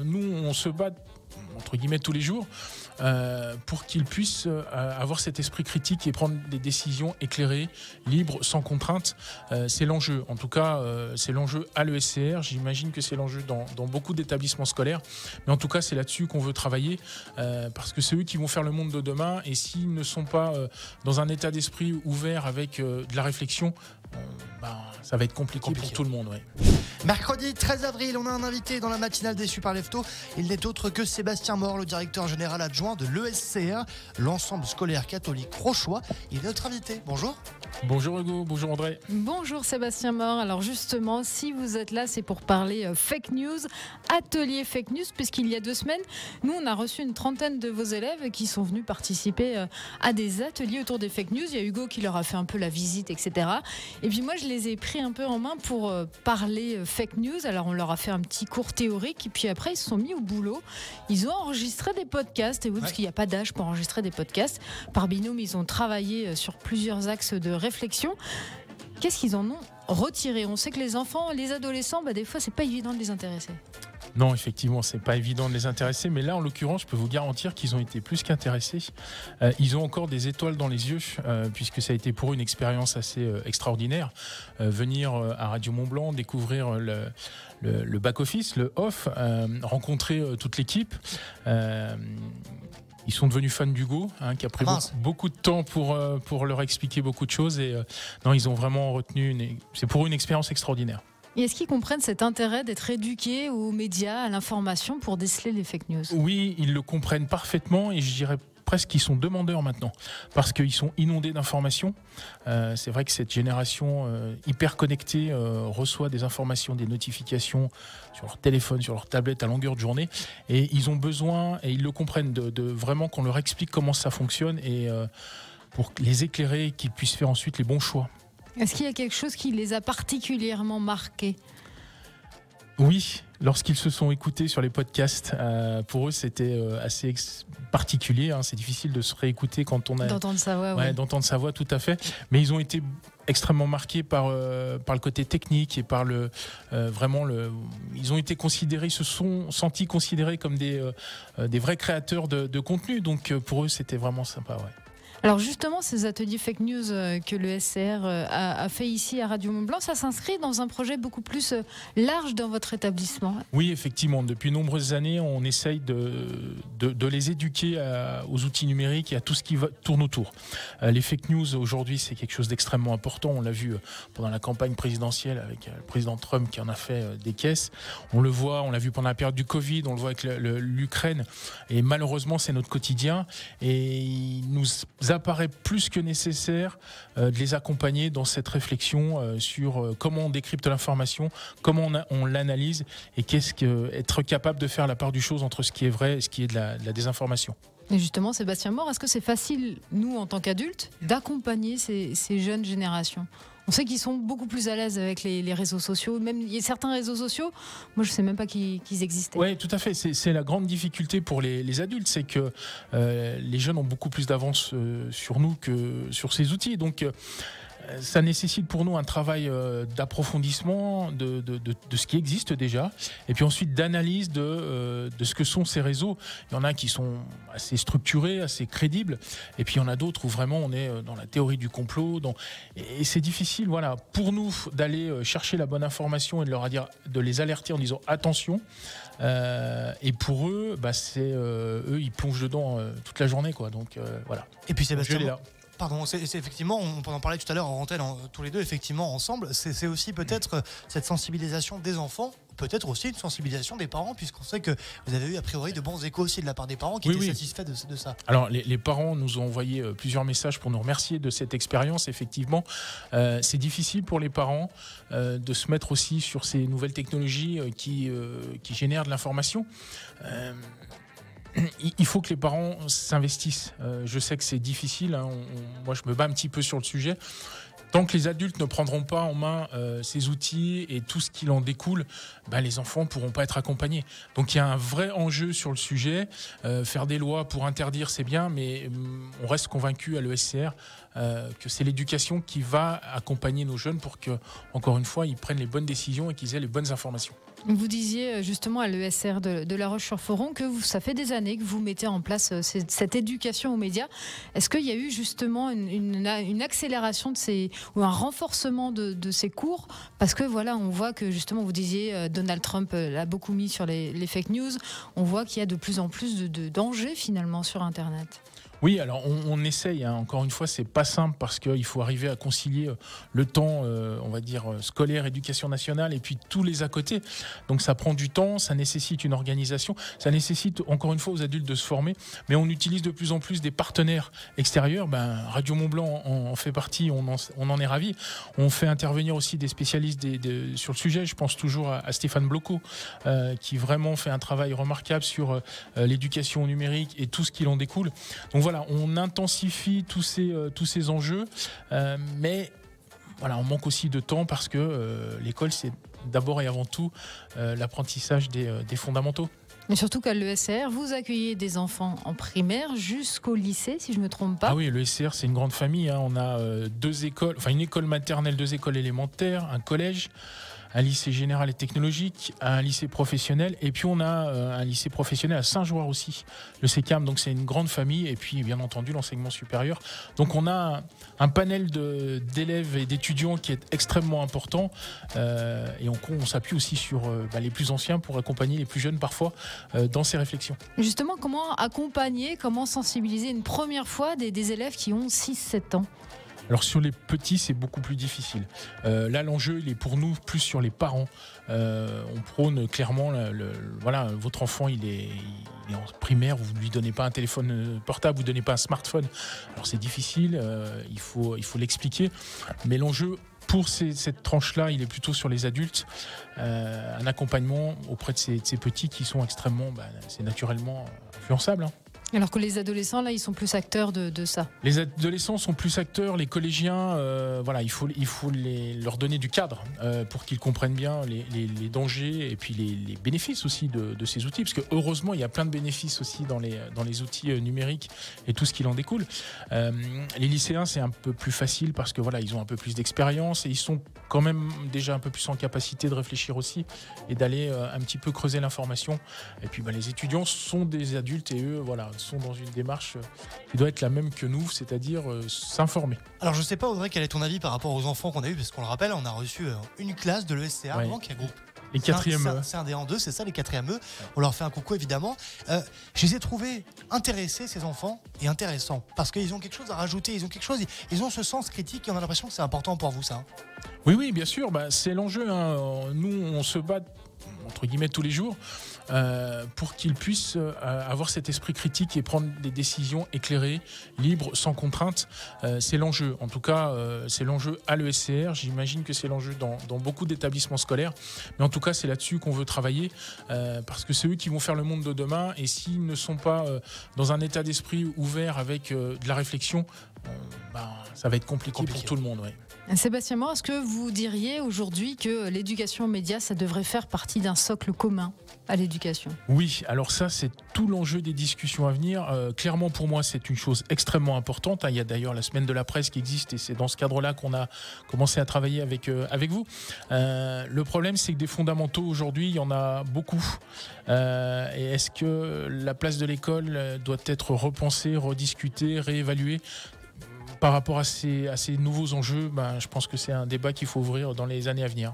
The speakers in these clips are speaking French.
Nous, on se bat entre guillemets tous les jours pour qu'ils puissent avoir cet esprit critique et prendre des décisions éclairées, libres, sans contrainte. C'est l'enjeu. En tout cas, c'est l'enjeu à l'ESCR. J'imagine que c'est l'enjeu dans beaucoup d'établissements scolaires. Mais en tout cas, c'est là-dessus qu'on veut travailler parce que c'est eux qui vont faire le monde de demain. Et s'ils ne sont pas dans un état d'esprit ouvert avec de la réflexion, ça va être compliqué pour tout le monde. Ouais. Mercredi 13 avril, on a un invité dans la matinale des Super Leftos. Il n'est autre que Sébastien Mort, le directeur général adjoint de l'ESCR, l'ensemble scolaire catholique rochois. Il est notre invité. Bonjour. Bonjour Hugo, bonjour André. Bonjour Sébastien Mort. Alors justement, si vous êtes là, c'est pour parler fake news, atelier fake news, puisqu'il y a 2 semaines, nous on a reçu une trentaine de vos élèves qui sont venus participer à des ateliers autour des fake news. Il y a Hugo qui leur a fait un peu la visite, etc. Et puis moi, je les ai pris un peu en main pour parler fake news. Alors on leur a fait un petit cours théorique et puis après ils se sont mis au boulot. Ils ont enregistré des podcasts. Et oui, parce qu'il n'y a pas d'âge pour enregistrer des podcasts. Par binôme, ils ont travaillé sur plusieurs axes de réflexion. Qu'est-ce qu'ils en ont retiré? On sait que les enfants, les adolescents, des fois c'est pas évident de les intéresser. Non, effectivement, c'est pas évident de les intéresser, mais là, en l'occurrence, je peux vous garantir qu'ils ont été plus qu'intéressés. Ils ont encore des étoiles dans les yeux, puisque ça a été pour eux une expérience assez extraordinaire. Venir à Radio Mont-Blanc, découvrir le back-office, le off, rencontrer toute l'équipe. Ils sont devenus fans d'Hugo, qui a pris beaucoup de temps pour leur expliquer beaucoup de choses. Et non, ils ont vraiment retenu, c'est pour eux une expérience extraordinaire. Et est-ce qu'ils comprennent cet intérêt d'être éduqués aux médias, à l'information pour déceler les fake news? Oui, ils le comprennent parfaitement et je dirais presque qu'ils sont demandeurs maintenant parce qu'ils sont inondés d'informations. C'est vrai que cette génération hyper connectée reçoit des informations, des notifications sur leur téléphone, sur leur tablette à longueur de journée et ils ont besoin, et ils le comprennent, de vraiment qu'on leur explique comment ça fonctionne et pour les éclairer et qu'ils puissent faire ensuite les bons choix. Est-ce qu'il y a quelque chose qui les a particulièrement marqués? Oui, lorsqu'ils se sont écoutés sur les podcasts, pour eux c'était assez particulier. C'est difficile de se réécouter quand on a d'entendre sa voix. D'entendre sa voix, tout à fait. Mais ils ont été extrêmement marqués par le côté technique et par ils ont été considérés, ils se sont sentis considérés comme des vrais créateurs de contenu. Donc pour eux c'était vraiment sympa. Ouais. Alors justement, ces ateliers fake news que le SCR a fait ici à Radio Mont-Blanc, ça s'inscrit dans un projet beaucoup plus large dans votre établissement. Oui, effectivement. Depuis nombreuses années, on essaye de les éduquer aux outils numériques et à tout ce qui tourne autour. Les fake news, aujourd'hui, c'est quelque chose d'extrêmement important. On l'a vu pendant la campagne présidentielle avec le président Trump qui en a fait des caisses. On le voit, on l'a vu pendant la période du Covid, on le voit avec l'Ukraine. Et malheureusement, c'est notre quotidien. Et il nous apparaît plus que nécessaire de les accompagner dans cette réflexion sur comment on décrypte l'information, comment on l'analyse et être capable de faire la part du chose entre ce qui est vrai et ce qui est de la désinformation. Et justement, Sébastien Mort, est-ce que c'est facile, nous, en tant qu'adultes, d'accompagner ces jeunes générations ? On sait qu'ils sont beaucoup plus à l'aise avec les réseaux sociaux. Même il y a certains réseaux sociaux, moi je ne sais même pas qu'ils existaient. Oui, tout à fait. C'est la grande difficulté pour les adultes, c'est que les jeunes ont beaucoup plus d'avance sur nous que sur ces outils. Donc ça nécessite pour nous un travail d'approfondissement de ce qui existe déjà, et puis ensuite d'analyse de ce que sont ces réseaux. Il y en a qui sont assez structurés, assez crédibles, et puis il y en a d'autres où vraiment on est dans la théorie du complot. Et c'est difficile, voilà, pour nous d'aller chercher la bonne information et de les alerter en disant attention. Et pour eux, eux ils plongent dedans toute la journée, quoi. Donc voilà. Et puis Sébastien. Pardon, c'est effectivement, on en parlait tout à l'heure en antenne, tous les deux, effectivement, ensemble. C'est aussi peut-être cette sensibilisation des enfants, peut-être aussi une sensibilisation des parents, puisqu'on sait que vous avez eu a priori de bons échos aussi de la part des parents qui étaient satisfaits de ça. Alors, les parents nous ont envoyé plusieurs messages pour nous remercier de cette expérience. Effectivement, c'est difficile pour les parents de se mettre aussi sur ces nouvelles technologies qui génèrent de l'information. Il faut que les parents s'investissent. Je sais que c'est difficile. Moi, je me bats un petit peu sur le sujet. Tant que les adultes ne prendront pas en main ces outils et tout ce qui en découle, les enfants ne pourront pas être accompagnés. Donc il y a un vrai enjeu sur le sujet. Faire des lois pour interdire, c'est bien, mais on reste convaincu à l'ESCR que c'est l'éducation qui va accompagner nos jeunes pour que, encore une fois, ils prennent les bonnes décisions et qu'ils aient les bonnes informations. Vous disiez justement à l'ESR de La Roche-sur-Foron que ça fait des années que vous mettez en place cette éducation aux médias. Est-ce qu'il y a eu justement une accélération ou un renforcement de ces cours? Parce que voilà, on voit que justement, vous disiez Donald Trump l'a beaucoup mis sur les fake news. On voit qu'il y a de plus en plus de dangers finalement sur Internet. Oui, alors on essaye, hein. Encore une fois, c'est pas simple parce qu'il faut arriver à concilier le temps, on va dire, scolaire, éducation nationale et puis tous les à côté. Donc ça prend du temps, ça nécessite une organisation, ça nécessite encore une fois aux adultes de se former, mais on utilise de plus en plus des partenaires extérieurs. Radio Mont-Blanc en fait partie, on en est ravis. On fait intervenir aussi des spécialistes sur le sujet, je pense toujours à Stéphane Bloco, qui vraiment fait un travail remarquable sur l'éducation au numérique et tout ce qui en découle. Donc voilà, on intensifie tous ces enjeux, mais voilà, on manque aussi de temps parce que l'école, c'est d'abord et avant tout l'apprentissage des fondamentaux. Mais surtout qu'à l'ESR, vous accueillez des enfants en primaire jusqu'au lycée, si je ne me trompe pas. Ah oui, l'ESR, c'est une grande famille, hein. On a une école maternelle, 2 écoles élémentaires, un collège, un lycée général et technologique, un lycée professionnel, et puis on a un lycée professionnel à Saint-Joire aussi, le CECAM, donc c'est une grande famille, et puis bien entendu l'enseignement supérieur. Donc on a un panel d'élèves et d'étudiants qui est extrêmement important, et on s'appuie aussi sur les plus anciens pour accompagner les plus jeunes parfois dans ces réflexions. Justement, comment accompagner, comment sensibiliser une première fois des élèves qui ont 6-7 ans? Alors sur les petits, c'est beaucoup plus difficile. Là, l'enjeu, il est pour nous plus sur les parents. On prône clairement, voilà, votre enfant, il est en primaire, vous ne lui donnez pas un téléphone portable, vous ne donnez pas un smartphone. Alors c'est difficile, il faut l'expliquer. Mais l'enjeu pour cette tranche-là, il est plutôt sur les adultes. Un accompagnement auprès de ces petits qui sont extrêmement, c'est naturellement influençable, hein. Alors que les adolescents, là, ils sont plus acteurs de ça. Les adolescents sont plus acteurs, les collégiens, voilà, il faut leur donner du cadre pour qu'ils comprennent bien les dangers et puis les bénéfices aussi de ces outils, parce que heureusement, il y a plein de bénéfices aussi dans les outils numériques et tout ce qui en découle. Les lycéens, c'est un peu plus facile parce que voilà, ils ont un peu plus d'expérience et ils sont quand même déjà un peu plus en capacité de réfléchir aussi et d'aller un petit peu creuser l'information. Et puis les étudiants sont des adultes et eux, voilà, sont dans une démarche qui doit être la même que nous, c'est-à-dire s'informer. Alors je sais pas Audrey, quel est ton avis par rapport aux enfants qu'on a eu, parce qu'on le rappelle, on a reçu une classe de l'ESCA avant qui regroupe les 4e E. C'est un des en deux, c'est ça, les 4e E. On leur fait un coucou évidemment. Je les ai trouvés intéressés, ces enfants, et intéressants, parce qu'ils ont quelque chose à rajouter, ils ont quelque chose, ils ont ce sens critique et on a l'impression que c'est important pour vous, ça. Oui, bien sûr, c'est l'enjeu, hein. Nous, on se bat entre guillemets tous les jours pour qu'ils puissent avoir cet esprit critique et prendre des décisions éclairées, libres, sans contrainte. C'est l'enjeu, en tout cas c'est l'enjeu à l'ESCR, j'imagine que c'est l'enjeu dans beaucoup d'établissements scolaires, mais en tout cas c'est là-dessus qu'on veut travailler parce que c'est eux qui vont faire le monde de demain et s'ils ne sont pas dans un état d'esprit ouvert avec de la réflexion, ça va être compliqué pour tout le monde. Ouais. Sébastien Mort, est-ce que vous diriez aujourd'hui que l'éducation aux médias, ça devrait faire partie d'un socle commun à l'éducation? Oui, alors ça, c'est tout l'enjeu des discussions à venir. Clairement, pour moi, c'est une chose extrêmement importante. Il y a d'ailleurs la semaine de la presse qui existe et c'est dans ce cadre-là qu'on a commencé à travailler avec vous. Le problème, c'est que des fondamentaux, aujourd'hui, il y en a beaucoup. Et est-ce que la place de l'école doit être repensée, rediscutée, réévaluée ? Par rapport à ces nouveaux enjeux, je pense que c'est un débat qu'il faut ouvrir dans les années à venir.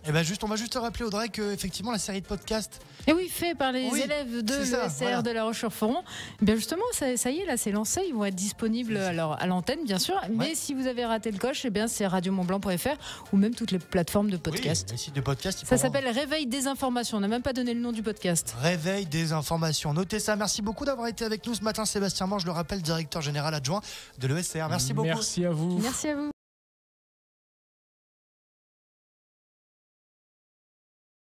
Et on va juste te rappeler Audrey que effectivement la série de podcasts. Et oui, fait par les élèves de l'ESR de La Roche-sur-Foron. Bien justement, ça y est, là c'est lancé, ils vont être disponibles à l'antenne bien sûr, mais si vous avez raté le coche, c'est radiomontblanc.fr ou même toutes les plateformes de podcast. Oui, les sites de podcast. Ça s'appelle Réveil des informations, on n'a même pas donné le nom du podcast. Réveil des informations, notez ça. Merci beaucoup d'avoir été avec nous ce matin Sébastien Mort, je le rappelle, directeur général adjoint de l'ESR. Merci beaucoup. Merci à vous. Merci à vous.